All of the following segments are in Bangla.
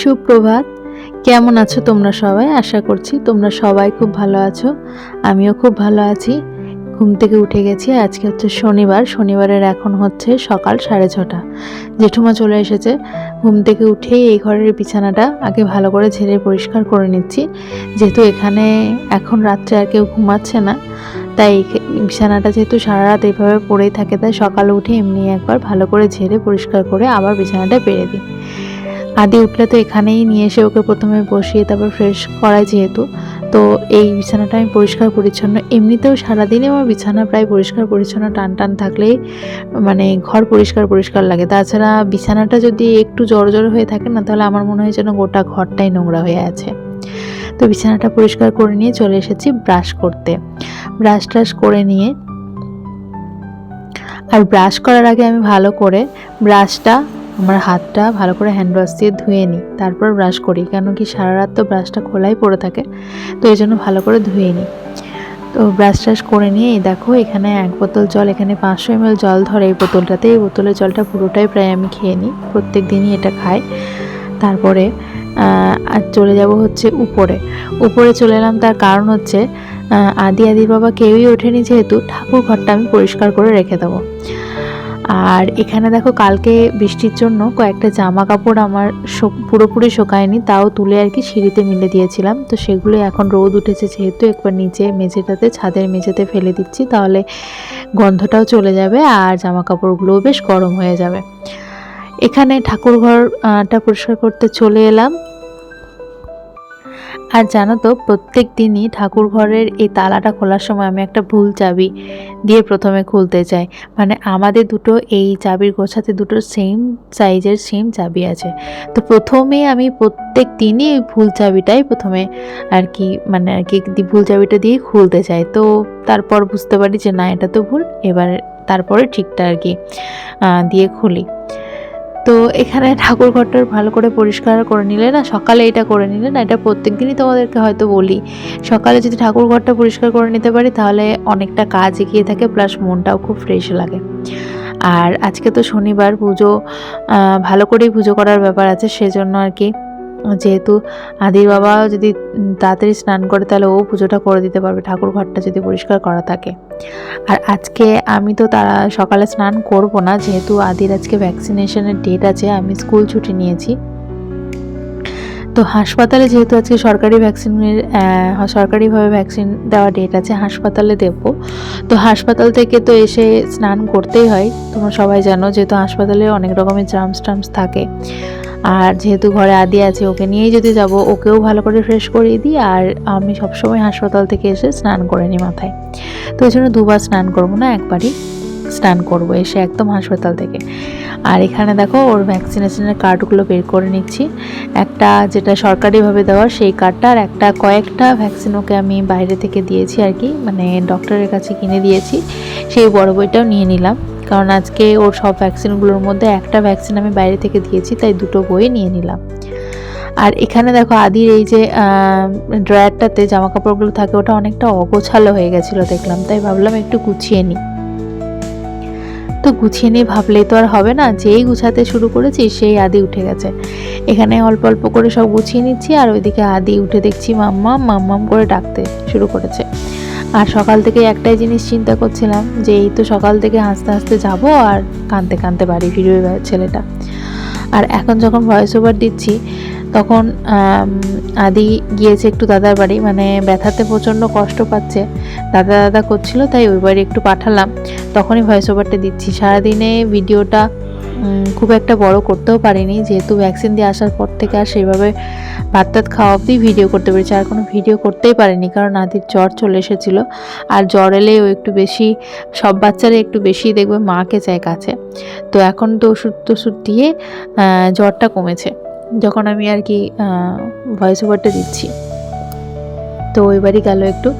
সুপ্রভাত। কেমন আছো তোমরা সবাই? আশা করছি তোমরা সবাই খুব ভালো আছো। আমিও খুব ভালো আছি। ঘুম থেকে উঠে গেছি। আজকে হচ্ছে শনিবার। শনিবারের এখন হচ্ছে সকাল 6:30। জেঠুমা চলে এসেছে। ঘুম থেকে উঠেই এই ঘরের বিছানাটা আগে ভালো করে ঝেড়ে পরিষ্কার করে নিচ্ছি। যেহেতু এখানে এখন রাত্রে আর কেউ ঘুমাচ্ছে না, তাই বিছানাটা যেহেতু সারা রাত এইভাবে পড়েই থাকে, তাই সকালে উঠে এমনি একবার ভালো করে ঝেড়ে পরিষ্কার করে আবার বিছানাটা পেরে দিই। আদি উঠলে তো এখানেই নিয়ে এসে ওকে প্রথমে বসিয়ে তারপর ফ্রেশ করাই, যেহেতু তো এই বিছানাটা আমি পরিষ্কার পরিচ্ছন্ন, এমনিতেও সারাদিনে আমার বিছানা প্রায় পরিষ্কার পরিচ্ছন্ন টান টান থাকলেই মানে ঘর পরিষ্কার পরিষ্কার লাগে। তাছাড়া বিছানাটা যদি একটু জড়ো হয়ে থাকে না, তাহলে আমার মনে হয় যেন গোটা ঘরটাই নোংরা হয়ে আছে। তো বিছানাটা পরিষ্কার করে নিয়ে চলে এসেছি ব্রাশ করতে। ব্রাশ ট্রাশ করে নিয়ে, আর ব্রাশ করার আগে আমি ভালো করে ব্রাশটা, আমার হাতটা ভালো করে হ্যান্ড ওয়াশ দিয়ে ধুয়ে নিই, তারপর ব্রাশ করি। কেন কি সারা রাত তো ব্রাশটা খোলাই পড়ে থাকে, তো এই জন্য ভালো করে ধুয়ে নিই। তো ব্রাশ ট্রাশ করে নিয়ে এই দেখো এখানে 1 বোতল জল, এখানে 500 ml জল ধরে এই বোতলটাতে। এই বোতলের জলটা পুরোটাই প্রায় আমি খেয়ে নিই, প্রত্যেক দিনই এটা খাই। তারপরে আর চলে যাব হচ্ছে উপরে চলে এলাম। তার কারণ হচ্ছে আদির বাবা কেউই ওঠেনি, যেহেতু ঠাকুর ঘরটা আমি পরিষ্কার করে রেখে দেবো। আর এখানে দেখো কালকে বৃষ্টির জন্য কয়েকটা জামা কাপড় আমার পুরোপুরি শোকায়নি, তাও তুলে আর কি সিঁড়িতে মিলে দিয়েছিলাম। তো সেগুলো এখন রোদ উঠেছে যেহেতু, একবার নিচে মেঝেটাতে, ছাদের মেঝেতে ফেলে দিচ্ছি, তাহলে গন্ধটাও চলে যাবে আর জামা কাপড়গুলোও বেশ গরম হয়ে যাবে। এখানে ঠাকুর ঘরটা পরিষ্কার করতে চলে এলাম। আর জানো তো, প্রত্যেক দিনই ঠাকুর ঘরের এই তালাটা খোলার সময় আমি একটা ভুল চাবি দিয়ে প্রথমে খুলতে চাই। মানে আমাদের দুটো এই চাবির গোছাতে দুটো সেম সাইজের সেম চাবি আছে, তো প্রথমে আমি প্রত্যেক দিনই ওই ভুল চাবিটাই প্রথমে আর কি ভুল চাবিটা দিয়ে খুলতে চাই। তো তারপর বুঝতে পারি যে না, এটা তো ভুল, এবার তারপরে ঠিকটা আর কি দিয়ে খুলি। তো এখানে ঠাকুর ঘরটা ভালো করে পরিষ্কার করে নিলে না, সকালে এটা করে নিলে না, এটা প্রত্যেক দিনই তোমাদেরকে হয়তো বলি, সকালে যদি ঠাকুর ঘরটা পরিষ্কার করে নিতে পারি তাহলে অনেকটা কাজ এগিয়ে থাকে, প্লাস মনটাও খুব ফ্রেশ লাগে। আর আজকে তো শনিবার, পুজো ভালো করেই পুজো করার ব্যাপার আছে, সেজন্য আর কি, যেহেতু আদির বাবা যদি তাড়াতাড়ি স্নান করে তাহলে ও পুজোটা করে দিতে পারবে, ঠাকুর ঘরটা যদি পরিষ্কার করা থাকে। আর আজকে আমি তো তারা সকালে স্নান করব না, যেহেতু আদির আজকে ভ্যাকসিনেশনের ডেট আছে, আমি স্কুল ছুটি নিয়েছি। তো হাসপাতালে যেহেতু আজকে সরকারিভাবে ভ্যাকসিন দেওয়া ডেট আছে, হাসপাতালে দেব। তো হাসপাতাল থেকে তো এসে স্নান করতেই হয়, তোমরা সবাই জানো, যেহেতু হাসপাতালে অনেক রকমের জার্মস থাকে। আর যেহেতু ঘরে আদি আছে, ওকে নিয়েই যদি যাব, ওকেও ভালো করে ফ্রেশ করিয়ে দিই। আর আমি সবসময় হাসপাতাল থেকে এসে স্নান করে নিই মাথায়, তো ওই জন্য দুবার স্নান করবো না, একবারই স্নান করব এসে একদম হাসপাতাল থেকে। আর এখানে দেখো ওর ভ্যাকসিনেশনের কার্ডগুলো বের করে নিচ্ছি, একটা যেটা সরকারিভাবে দেওয়া সেই কার্ডটা, আর কয়েকটা ভ্যাকসিন ওকে আমি বাইরে থেকে দিয়েছি আর কি, মানে ডক্টরের কাছে কিনে দিয়েছি, সেই বড় বইটাও নিয়ে নিলাম। কারণ আজকে ওর সব ভ্যাকসিনগুলোর মধ্যে একটা ভ্যাকসিন আমি বাইরে থেকে দিয়েছি, তাই দুটো বই নিয়ে নিলাম। আর এখানে দেখো আদির এই যে ড্রয়ারটাতে জামা কাপড়গুলো থাকে, ওটা অনেকটা অগোছালো হয়ে গেছিলো দেখলাম, তাই ভাবলাম একটু গুছিয়ে নিই। তো গুছিয়ে নিয়ে ভাবলেই তো আর হবে না, যেই গুছাতে শুরু করেছি সেই আদি উঠে গেছে। এখানে অল্প অল্প করে সব গুছিয়ে নিচ্ছি, আর ওইদিকে আদি উঠে দেখছি মাম্মাম করে ডাকতে শুরু করেছে। আর সকাল থেকে একটাই জিনিস চিন্তা করছিলাম, যে এই তো সকাল থেকে হাসতে হাসতে যাবো আর কাঁদতে কাঁদতে বাড়ি ফিরবে ছেলেটা। আর এখন যখন ভয়েস ওভার দিচ্ছি, তখন আদি গিয়েছে একটু দাদার বাড়ি, মানে ব্যথাতে প্রচণ্ড কষ্ট পাচ্ছে, দাদা করছিল, তাই ওই বাড়ি একটু পাঠালাম, তখনই ভয়েস ওভারটা দিচ্ছি। সারাদিনে ভিডিওটা খুব একটা বড় করতেও পারিনি, যেহেতু ভ্যাকসিন দিয়ে আসার পর থেকে আর সেইভাবে ভাত খাওয়া অবধি ভিডিও করতে পেরেছি, আর কোনো ভিডিও করতেই পারিনি, কারণ আদির জ্বর চলে এসেছিলো। আর জ্বর এলেও একটু বেশি, সব বাচ্চারা একটু বেশি দেখবে মাকে চায় কাছে। তো এখন তো ওষুধ দিয়ে জ্বরটা কমেছে যখন আমি আর কি ভয়েস ওভারটা দিচ্ছি। তো এবারই গেল, একটু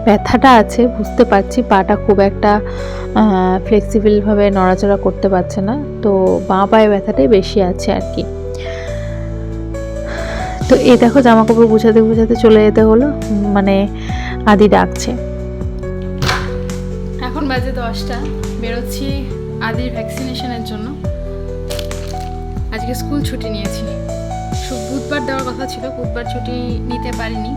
ব্যথাটা আছে বুঝতে পারছি, পাটা খুব একটা ফ্লেক্সিবলভাবে নড়াচড়া করতে পারছে না, তো বাঁ পায়ে ব্যথাটাই বেশি আছে আর কি। তো এই দেখো জামা কাপড় গুছাতে চলে যেতে হলো, মানে আদি ডাকছে। এখন বাজে 10টা, বেরোচ্ছি আদির ভ্যাকসিনেশনের জন্য। আজকে স্কুল ছুটি নিয়েছি, বুধবার বুধবার দেওয়ার কথা ছিল, বুধবার ছুটি নিতে পারিনি।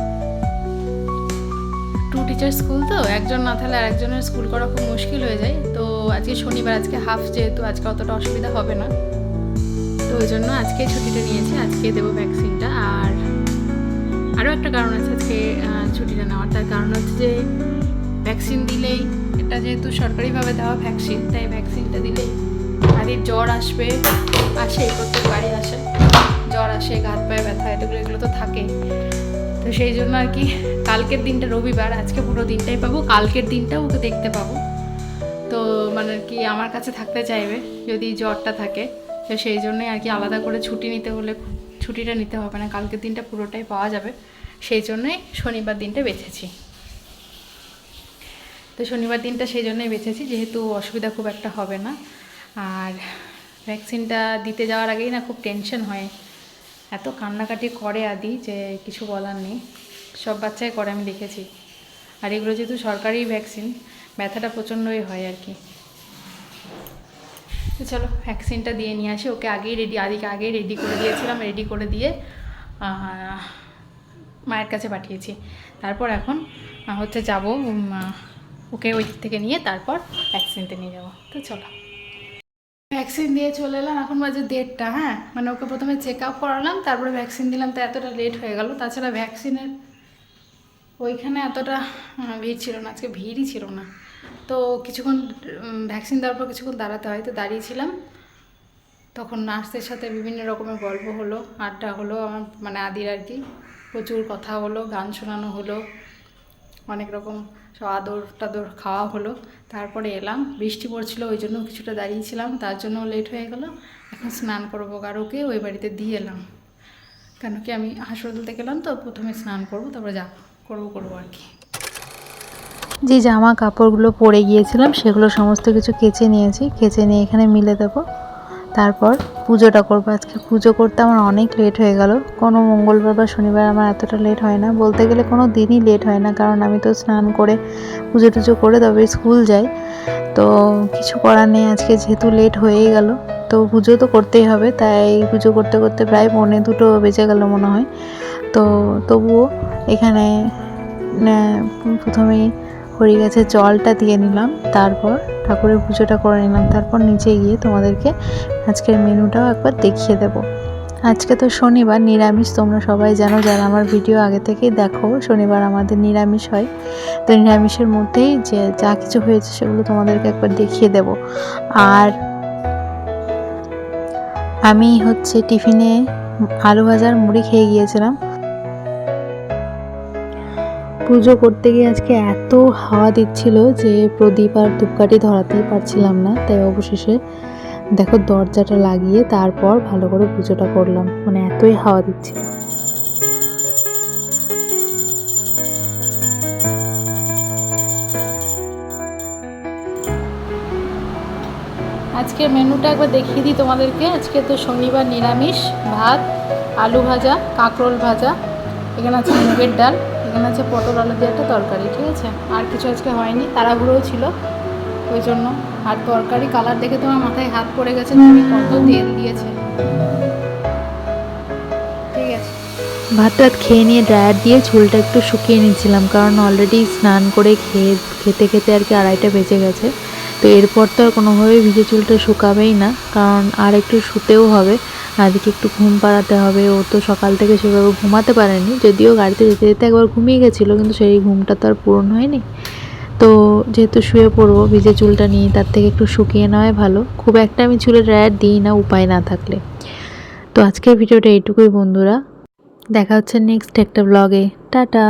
2 টিচার স্কুল তো, একজন না থাকলে আরেকজনের স্কুল করা খুব মুশকিল হয়ে যায়। তো আজকে শনিবার, আজকে হাফ, যেহেতু আজকে অতটা অসুবিধা হবে না, তো ওই জন্য আজকে ছুটিটা নিয়েছি। আজকে দেবো ভ্যাকসিনটা। আর আরও একটা কারণ আছে আজকে ছুটিটা নেওয়ার। তার কারণ হচ্ছে যে ভ্যাকসিন দিলেই, এটা যেহেতু সরকারিভাবে দেওয়া ভ্যাকসিন, তাই ভ্যাকসিনটা দিলেই আদির জ্বর আসবে, প্রত্যেকবারই আসে জ্বর, আসে হাত পায়ে ব্যথা, এগুলো তো থাকেই। তো সেই জন্য আর কি কালকের দিনটা রবিবার, আজকে পুরো দিনটাই পাবো, কালকের দিনটাও ওকে দেখতে পাবো। তো মানে আর কি আমার কাছে থাকতে চাইবে যদি জ্বরটা থাকে। তো সেই জন্যই আর কি আলাদা করে ছুটি নিতে হলে ছুটিটা নিতে হবে না, কালকের দিনটা পুরোটাই পাওয়া যাবে। সেই জন্যই শনিবার দিনটা বেছেছি। তো শনিবার দিনটা সেই জন্যই বেছেছি, যেহেতু অসুবিধা খুব একটা হবে না। আর ভ্যাকসিনটা দিতে যাওয়ার আগেই না খুব টেনশন হয়, এত কান্নাকাটি করে আদি যে কিছু বলার নেই। সব বাচ্চাই করে, আমি দেখেছি। আর এগুলো যেহেতু সরকারি ভ্যাকসিন, ব্যথাটা প্রচণ্ডই হয় আর কি। তো চলো ভ্যাকসিনটা দিয়ে নিয়ে আসি। ওকে আদিকে আগেই রেডি করে দিয়েছিলাম, রেডি করে দিয়ে মায়ের কাছে পাঠিয়েছি। তারপর এখন হচ্ছে যাব ওকে ওই দিক থেকে নিয়ে তারপর ভ্যাকসিনতে নিয়ে যাব। তো চলো, ভ্যাকসিন দিয়ে চলে এলাম। এখন বাজে 1:30। হ্যাঁ, মানে ওকে প্রথমে চেক আপ করালাম, তারপরে ভ্যাকসিন দিলাম, তো এতটা লেট হয়ে গেল। তাছাড়া ভ্যাকসিনের ওইখানে এতটা ভিড় ছিল না, আজকে ভিড়ই ছিল না। তো কিছুক্ষণ ভ্যাকসিন দেওয়ার পর কিছুক্ষণ দাঁড়াতে হয়, তো দাঁড়িয়েছিলাম। তখন নার্সের সাথে বিভিন্ন রকমের গল্প হলো, আড্ডা হলো, আমার মানে আদির আর কি প্রচুর কথা হলো, গান শোনানো হলো, অনেক রকম সব আদর টাদর খাওয়া হলো। তারপরে এলাম, বৃষ্টি পড়ছিল, ওই জন্য কিছুটা দাঁড়িয়েছিলাম, তার জন্য লেট হয়ে গেল। এখন স্নান করবো, আর ওকে ওই বাড়িতে দিয়ে এলাম, কেন কি আমি হাসপাতাল থেকে এলাম, তো প্রথমে স্নান করবো, তারপরে যা করবো আর কি। যে জামা কাপড়গুলো পরে গিয়েছিলাম সেগুলো সমস্ত কিছু কেচে নিয়েছি, কেচে নিয়ে এখানে মিলে দেবো। তারপর পুজোটা করবো। আজকে পুজো করতে আমার অনেক লেট হয়ে গেল। কোনো মঙ্গলবার বা শনিবার আমার এতটা লেট হয় না, বলতে গেলে কোনো দিনই লেট হয় না, কারণ আমি তো স্নান করে পুজো টুজো করে তবে স্কুল যাই। তো কিছু করার নেই, আজকে যেহেতু লেট হয়েই গেল, তো পুজো তো করতেই হবে। তাই পুজো করতে করতে প্রায় 1:45 বেজে গেল মনে হয়। তো তবুও এখানে প্রথমেই হরি গাছে জলটা দিয়ে নিলাম, তারপর ঠাকুরের পুজোটা করে নিলাম, তারপর নিচে গিয়ে তোমাদেরকে আজকের মেনুটাও একবার দেখিয়ে দেব। আজকে তো শনিবার, নিরামিষ, তোমরা সবাই জানো যারা আমার ভিডিও আগে থেকেই দেখো, শনিবার আমাদের নিরামিষ হয়। তো নিরামিষের মধ্যেই যে যা কিছু হয়েছে সেগুলো তোমাদেরকে একবার দেখিয়ে দেব। আর আমি হচ্ছে টিফিনে আলু ভাজার মুড়ি খেয়ে গিয়েছিলাম। পুজো করতে গিয়ে আজকে এত হাওয়া দিচ্ছিল যে প্রদীপ আর ধূপকাঠি ধরাতেই পারছিলাম না, তাই অবশেষে দেখো দরজাটা লাগিয়ে তারপর ভালো করে পুজোটা করলাম, মানে এতই হাওয়া দিচ্ছিল। আজকের মেনুটা একবার দেখিয়ে দিই তোমাদেরকে। আজকে তো শনিবার, নিরামিষ, ভাত, আলু ভাজা, কাঁকরোল ভাজা, এখানে আছে মুগের ডাল, এখানে আছে পটল আলু দিয়ে একটা তরকারি, ঠিক আছে। আর কিছু আজকে হয়নি, তাড়াহুড়োও ছিল ওই জন্য। আর তরকারি কালার দেখে তোমার মাথায় হাত পড়ে গেছে, তুমি কত তেল দিয়েছে, ঠিক আছে। ভাত টাত খেয়ে নিয়ে ড্রায়ার দিয়ে চুলটা একটু শুকিয়ে নিচ্ছিলাম, কারণ অলরেডি স্নান করে খেতে খেতে আর কি 2:30 বেজে গেছে। তো এরপর তো আর কোনোভাবেই ভিজে চুলটা শুকাবেই না, কারণ আর একটু শুতেও হবে, আদিকে একটু ঘুম পাড়াতে হবে। ও তো সকাল থেকে সেভাবে ঘুমাতে পারেনি, যদিও গাড়িতে যেতে যেতে একবার ঘুমিয়ে গেছিলো, কিন্তু সেই ঘুমটা তো আর পূরণ হয়নি। তো যেহেতু শুয়ে পড়বো, ভিজে চুলটা নিয়ে তার থেকে একটু শুকিয়ে নেওয়াই ভালো। খুব একটা আমি চুলে ড্রায়ার দিই না, উপায় না থাকলে। তো আজকের ভিডিওটা এইটুকুই বন্ধুরা, দেখা হচ্ছে নেক্সট একটা ব্লগে। টাটা।